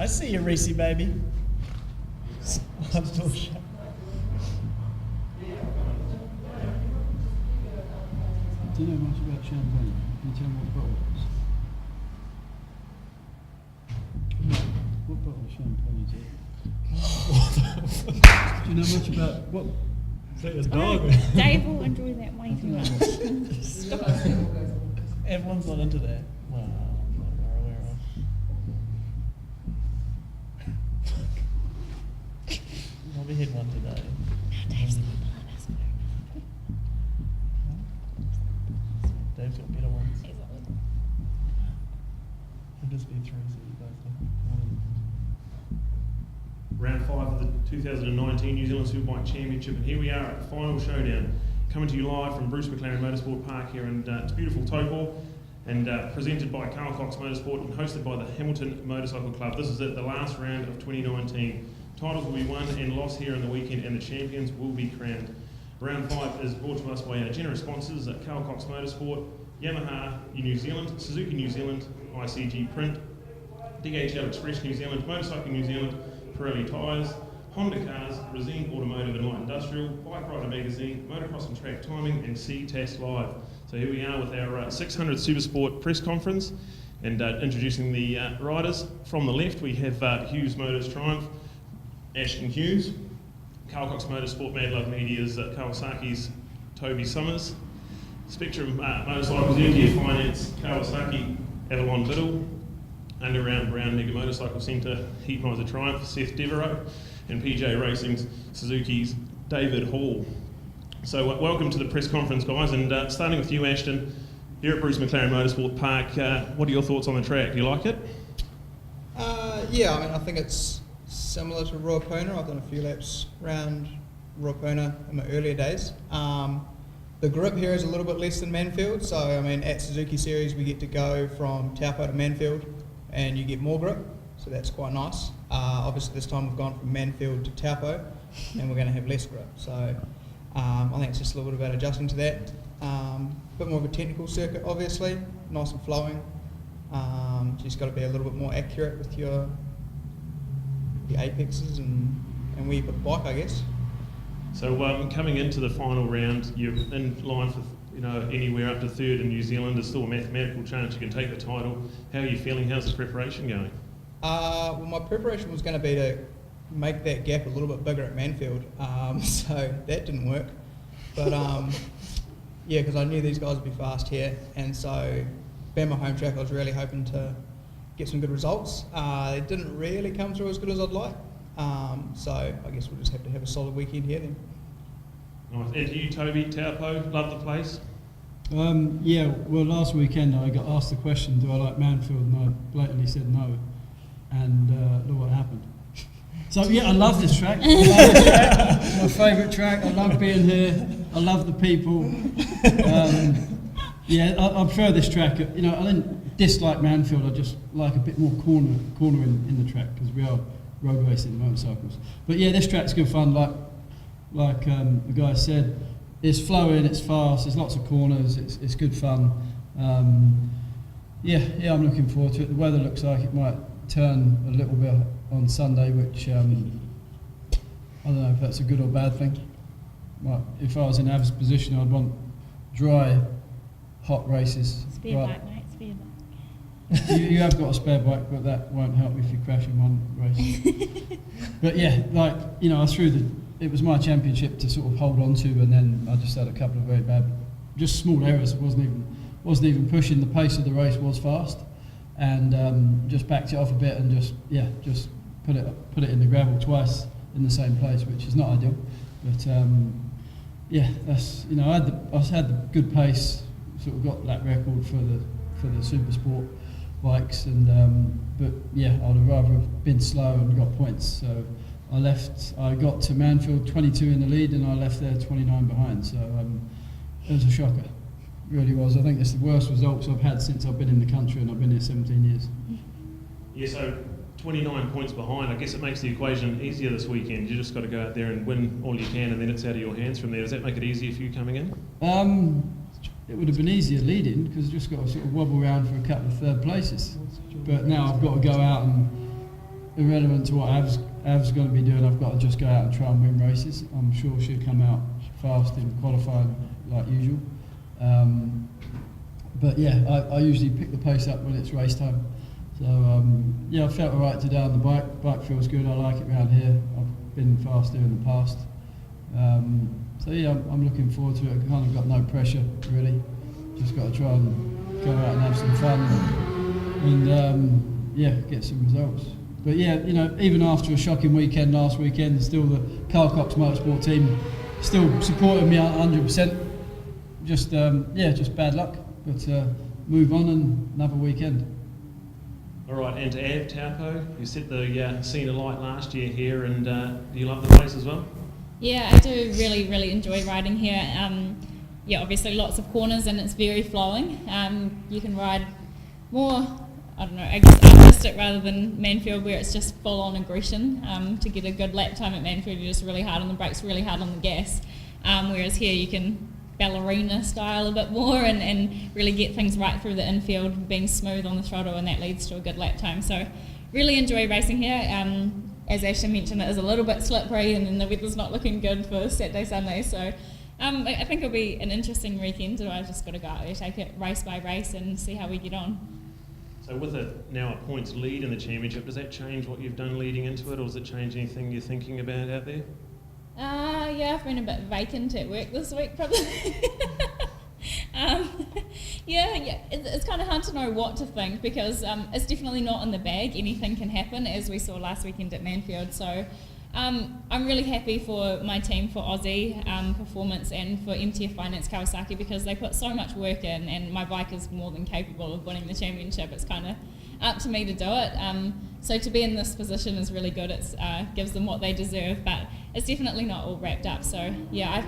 I see you, Reese, baby. I'm still shut. Do you know much about champagne? Can you tell me what bottle it is? What bottle of champagne is it? Do you know much about what? Is that your dog? Dave will enjoy that way too much. Stop. Everyone's not into that. Well, I'm not aware of. We had one today. Dave's Dave's got better ones. He's not with It'll just be 3, so you both Round 5 of the 2019 New Zealand Superbike Championship, and here we are at the final showdown, coming to you live from Bruce McLaren Motorsport Park here in it's beautiful Taupo, and presented by Carl Cox Motorsport and hosted by the Hamilton Motorcycle Club. This is it, the last round of 2019. Titles will be won and lost here in the weekend, and the champions will be crowned. Round 5 is brought to us by our generous sponsors at Carl Cox Motorsport, Yamaha New Zealand, Suzuki New Zealand, ICG Print, DHL Express New Zealand, Motorcycle New Zealand, Pirelli Tyres, Honda Cars, Resine Automotive and Light Industrial, Bike Rider Magazine, Motocross and Track Timing, and Ctas Live. So here we are with our 600 Supersport press conference, and introducing the riders. From the left we have Hughes Motors Triumph, Ashton Hughes, Carl Cox Motorsport Mad Love Media's Kawasaki's Toby Summers, Spectrum Motorcycles MTF Finance, Kawasaki Avalon Biddle, Underground Brown Mega Motorcycle Centre, Heat Miser Triumph, Seth Devereaux, and PJ Racing's Suzuki's David Hall. So welcome to the press conference, guys, and starting with you, Ashton, here at Bruce McLaren Motorsport Park, what are your thoughts on the track? Do you like it? Yeah, I mean, I think it's similar to Ruapuna. I've done a few laps around Ruapuna in my earlier days. The grip here is a little bit less than Manfield, so I mean, at Suzuki Series we get to go from Taupo to Manfield, and you get more grip, so that's quite nice. Obviously this time we've gone from Manfield to Taupo, and we're going to have less grip, so I think it's just a little bit about adjusting to that. Bit more of a technical circuit, obviously, nice and flowing. Just got to be a little bit more accurate with your apexes and where you put the bike, I guess. So coming into the final round, you're in line for anywhere up to third in New Zealand. There's still a mathematical chance you can take the title. How are you feeling? How's the preparation going? Well, my preparation was going to be to make that gap a little bit bigger at Manfield, so that didn't work. But yeah, because I knew these guys would be fast here, and so being my home track, I was really hoping to get some good results. It didn't really come through as good as I'd like, so I guess we'll just have to have a solid weekend here then. Nice. And to you, Toby, Taupo, love the place? Yeah, well, last weekend I got asked the question, do I like Manfield, and I blatantly said no, and look what happened. So yeah, I love this track. My favourite track. I love being here. I love the people. Yeah, I prefer this track. I didn't dislike Manfield. I just like a bit more corner in the track, because we are road racing motorcycles. But yeah, this track's good fun. Like the guy said, it's flowing, it's fast, there's lots of corners, it's good fun. Yeah, I'm looking forward to it. The weather looks like it might turn a little bit on Sunday, which I don't know if that's a good or bad thing. If I was in Av's position, I'd want dry, hot races. Spare bike, mate, spare bike. You have got a spare bike, but that won't help if you crash in one race. But yeah, I threw it was my championship to sort of hold on to, and then I just had a couple of very bad, just small errors. Wasn't even pushing. The pace of the race was fast, and just backed it off a bit, and just put it in the gravel twice in the same place, which is not ideal. But yeah, that's I had the good pace, sort of got that record for the Supersport bikes, and but yeah, I'd have rather have been slow and got points. So I got to Manfield 22 in the lead, and I left there 29 behind. So it was a shocker, it really was. I think it's the worst results I've had since I've been in the country, and I've been here 17 years. Yeah, so 29 points behind. I guess it makes the equation easier this weekend. You just got to go out there and win all you can, and then it's out of your hands from there. Does that make it easier for you coming in? It would have been easier leading, because I've just got to sort of wobble around for a couple of third places. But now I've got to go out and irrelevant to what Av's going to be doing. I've got to just go out and try and win races. I'm sure she'll come out fast in qualifying like usual. But yeah, I usually pick the pace up when it's race time. So yeah, I felt alright today on the bike. Bike feels good. I like it around here. I've been faster in the past. So yeah, I'm looking forward to it. I've kind of got no pressure really. Just got to try and go out and have some fun and yeah, get some results. But yeah, you know, even after a shocking weekend last weekend, still the Carl Cox Motorsport team still supported me 100%. Just yeah, just bad luck. But move on and another weekend. All right, and to Av, Taupo, you set the scene alight last year here, and do you love the place as well? Yeah, I do really enjoy riding here. Yeah, obviously lots of corners and it's very flowing. You can ride more, I don't know, I guess artistic rather than Manfield where it's just full on aggression. To get a good lap time at Manfield, you're just really hard on the brakes, really hard on the gas. Whereas here you can ballerina style a bit more and really get things right through the infield, being smooth on the throttle, and that leads to a good lap time. So really enjoy racing here. As Ashton mentioned, it is a little bit slippery and then the weather's not looking good for Saturday, Sunday. So I think it'll be an interesting weekend. I've just got to go out there, take it race by race and see how we get on. So with now a points lead in the championship, does that change what you've done leading into it, or does it change anything you're thinking about out there? Yeah, I've been a bit vacant at work this week, probably. Yeah, it's kind of hard to know what to think because it's definitely not in the bag. Anything can happen, as we saw last weekend at Manfield. So I'm really happy for my team, for Aussie Performance and for MTF Finance Kawasaki because they put so much work in and my bike is more than capable of winning the championship. It's kind of up to me to do it. So to be in this position is really good. It gives them what they deserve, but it's definitely not all wrapped up. So yeah,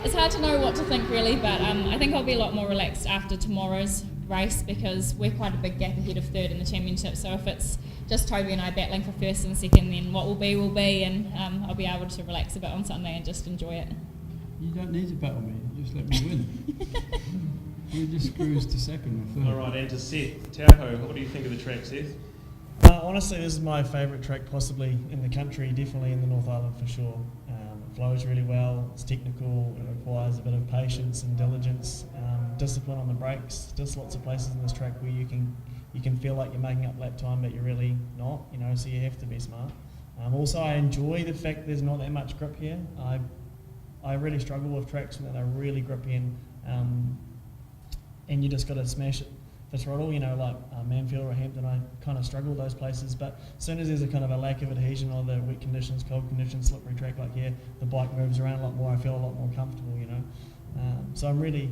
it's hard to know what to think really, but I think I'll be a lot more relaxed after tomorrow's race because we're quite a big gap ahead of third in the championship. So if it's just Toby and I battling for first and second, then what will be, and I'll be able to relax a bit on Sunday and just enjoy it. You don't need to battle me, just let me win. You just cruise to second or third. All right, and to Seth, Taupo, what do you think of the track, Seth? Honestly, this is my favourite track possibly in the country, definitely in the North Island for sure. It flows really well, it's technical, it requires a bit of patience and diligence, discipline on the brakes. Just lots of places in this track where you can feel like you're making up lap time but you're really not, you know, so you have to be smart. Also, I enjoy the fact there's not that much grip here. I really struggle with tracks when they're really grippy and you just got to smash it for throttle, you know, like Manfield or Hampton. I kind of struggle with those places, but as soon as there's a kind of a lack of adhesion or the wet conditions, cold conditions, slippery track like here, the bike moves around a lot more. I feel a lot more comfortable, you know. So I'm really,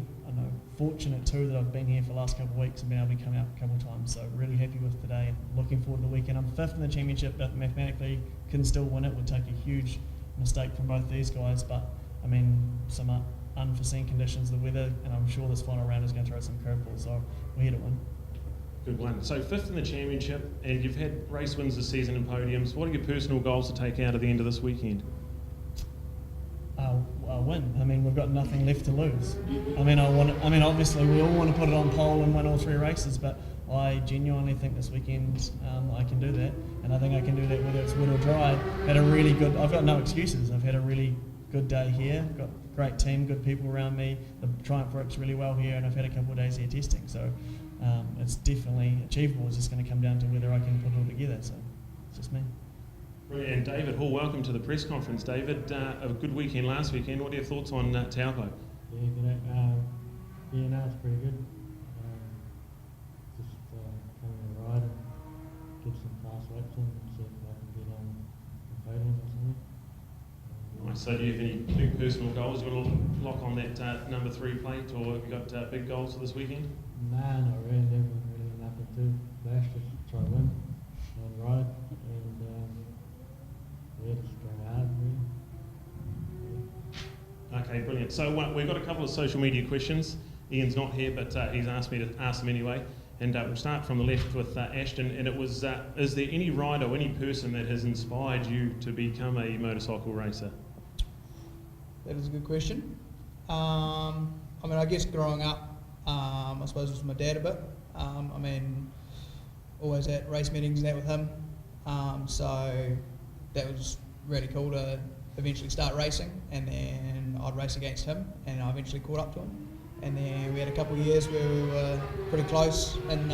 fortunate too that I've been here for the last couple of weeks and been able to come out a couple of times. So really happy with today and looking forward to the weekend. I'm fifth in the championship, but mathematically can still win it. Would take a huge mistake from both these guys, but I mean some unforeseen conditions, the weather, and I'm sure this final round is going to throw some curveballs. So we're here to win. Good one. So fifth in the championship, and you've had race wins this season and podiums. What are your personal goals to take out at the end of this weekend? I'll win. I mean, we've got nothing left to lose. I mean, obviously we all want to put it on pole and win all three races, but I genuinely think this weekend I can do that, and I think I can do that whether it's wet or dry. I've got no excuses. I've had a really good day here. Got a great team, good people around me. The Triumph works really well here, and I've had a couple of days here testing. So it's definitely achievable. It's just going to come down to whether I can put it all together. So it's just me. Brilliant. And David Hall, welcome to the press conference. David, a good weekend last weekend. What are your thoughts on Taupo? Yeah, good. No, it's pretty good. Just coming to ride and get some fast laps in and see if I can get on the podium or something. Nice. So do you have any big personal goals? You want to lock on that number 3 plate, or have you got big goals for this weekend? Nah, not really. Never really nothing too flash. Just try to win and ride and just go hard really. Okay, brilliant. So we've got a couple of social media questions. Ian's not here, but he's asked me to ask them anyway. And we'll start from the left with Ashton. And it was, is there any rider or any person that has inspired you to become a motorcycle racer? That is a good question. I mean, I guess growing up, I suppose it was my dad a bit. I mean, always at race meetings and that with him. So that was really cool to eventually start racing, and then I'd race against him, and I eventually caught up to him. And then we had a couple of years where we were pretty close in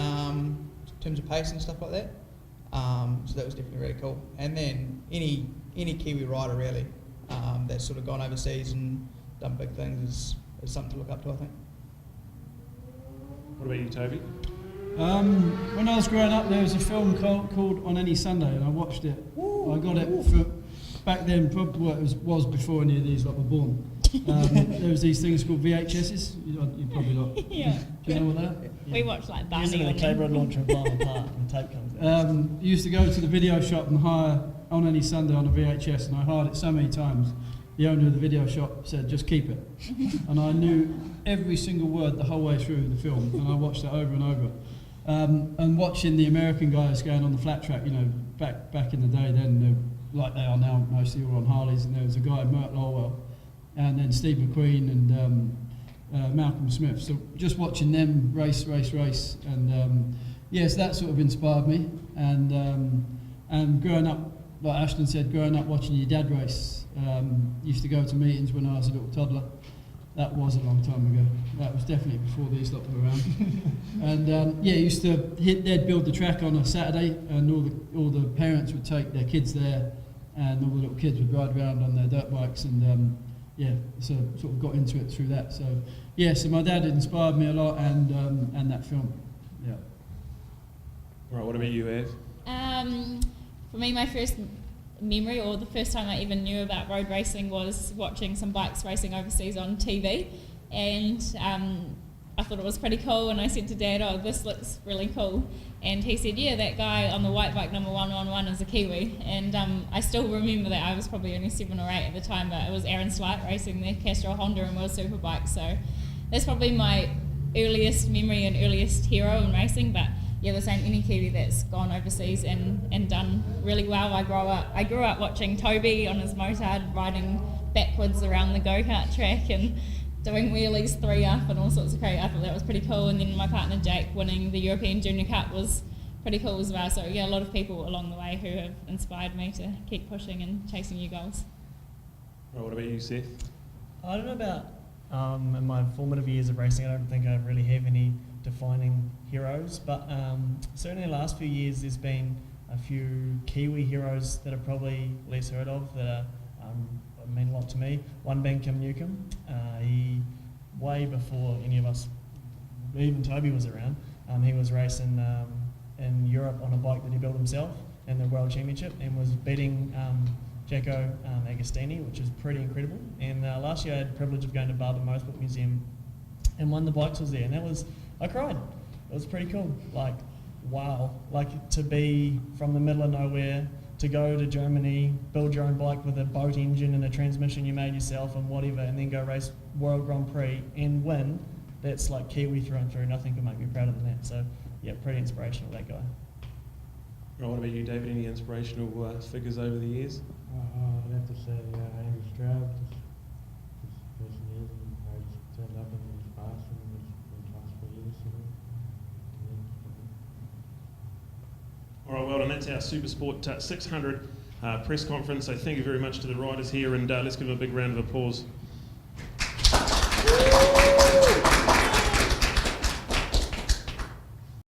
terms of pace and stuff like that. So that was definitely really cool. And then any Kiwi rider really that's sort of gone overseas and done big things is something to look up to, I think. What about you, Toby? When I was growing up, there was a film called On Any Sunday, and I watched it. I got it for back then. Probably well, it was before any of these lot were born. There was these things called VHSs. You probably not. Yeah. Do you know what they are? We watched like Barney. Using the and clay rod launcher and blowing apart and tape comes out. You used to go to the video shop and hire On Any Sunday on a VHS, and I hired it so many times. The owner of the video shop said, "Just keep it," and I knew every single word the whole way through the film, and I watched it over and over. And watching the American guys going on the flat track, back in the day, then like they are now, mostly all on Harleys, and there was a guy, Mert Lowell, and then Steve McQueen and Malcolm Smith. So just watching them race, and yes, that sort of inspired me. And growing up, like Ashton said, growing up watching your dad race, used to go to meetings when I was a little toddler. That was a long time ago. That was definitely before these lot were around. And used to they'd build the track on a Saturday, and all the parents would take their kids there, and all the little kids would ride around on their dirt bikes, and so sort of got into it through that. So so my dad inspired me a lot, and that film. Yeah. All right, what about you, Av? For me, my first memory, or the first time I even knew about road racing, was watching some bikes racing overseas on TV, and I thought it was pretty cool, and I said to Dad, "Oh, this looks really cool," and he said, "Yeah, that guy on the white bike number 111 is a Kiwi," and I still remember that. I was probably only 7 or 8 at the time, but it was Aaron Slight racing the Castrol Honda and World Superbike, so that's probably my earliest memory and earliest hero in racing. But yeah, the same, any Kiwi that's gone overseas and done really well. I grew up watching Toby on his motard riding backwards around the go-kart track and doing wheelies 3 up and all sorts of crazy. I thought that was pretty cool. And then my partner Jake winning the European Junior Cup was pretty cool as well. So yeah, a lot of people along the way who have inspired me to keep pushing and chasing new goals. Right, what about you, Seth? I don't know about in my formative years of racing, I don't think I really have any defining heroes, but certainly in the last few years there's been a few Kiwi heroes that are probably less heard of that mean a lot to me. One being Kim Newcomb. He, way before any of us, even Toby was around, he was racing in Europe on a bike that he built himself in the World Championship and was beating Jacko Agostini, which is pretty incredible. And last year I had the privilege of going to Barber Motorsport Museum, and one of the bikes was there, and I cried. It was pretty cool. Like, wow. Like, to be from the middle of nowhere, to go to Germany, build your own bike with a boat engine and a transmission you made yourself and whatever, and then go race World Grand Prix and win, that's like Kiwi through and through. Nothing can make me prouder than that. So, yeah, pretty inspirational, that guy. Right, what about you, David? Any inspirational figures over the years? I'd have to say Andy Stroud, just person years, and I just turned up in his past and was in class for years. All right, well done. That's our Supersport 600 press conference. So thank you very much to the riders here, and let's give them a big round of applause.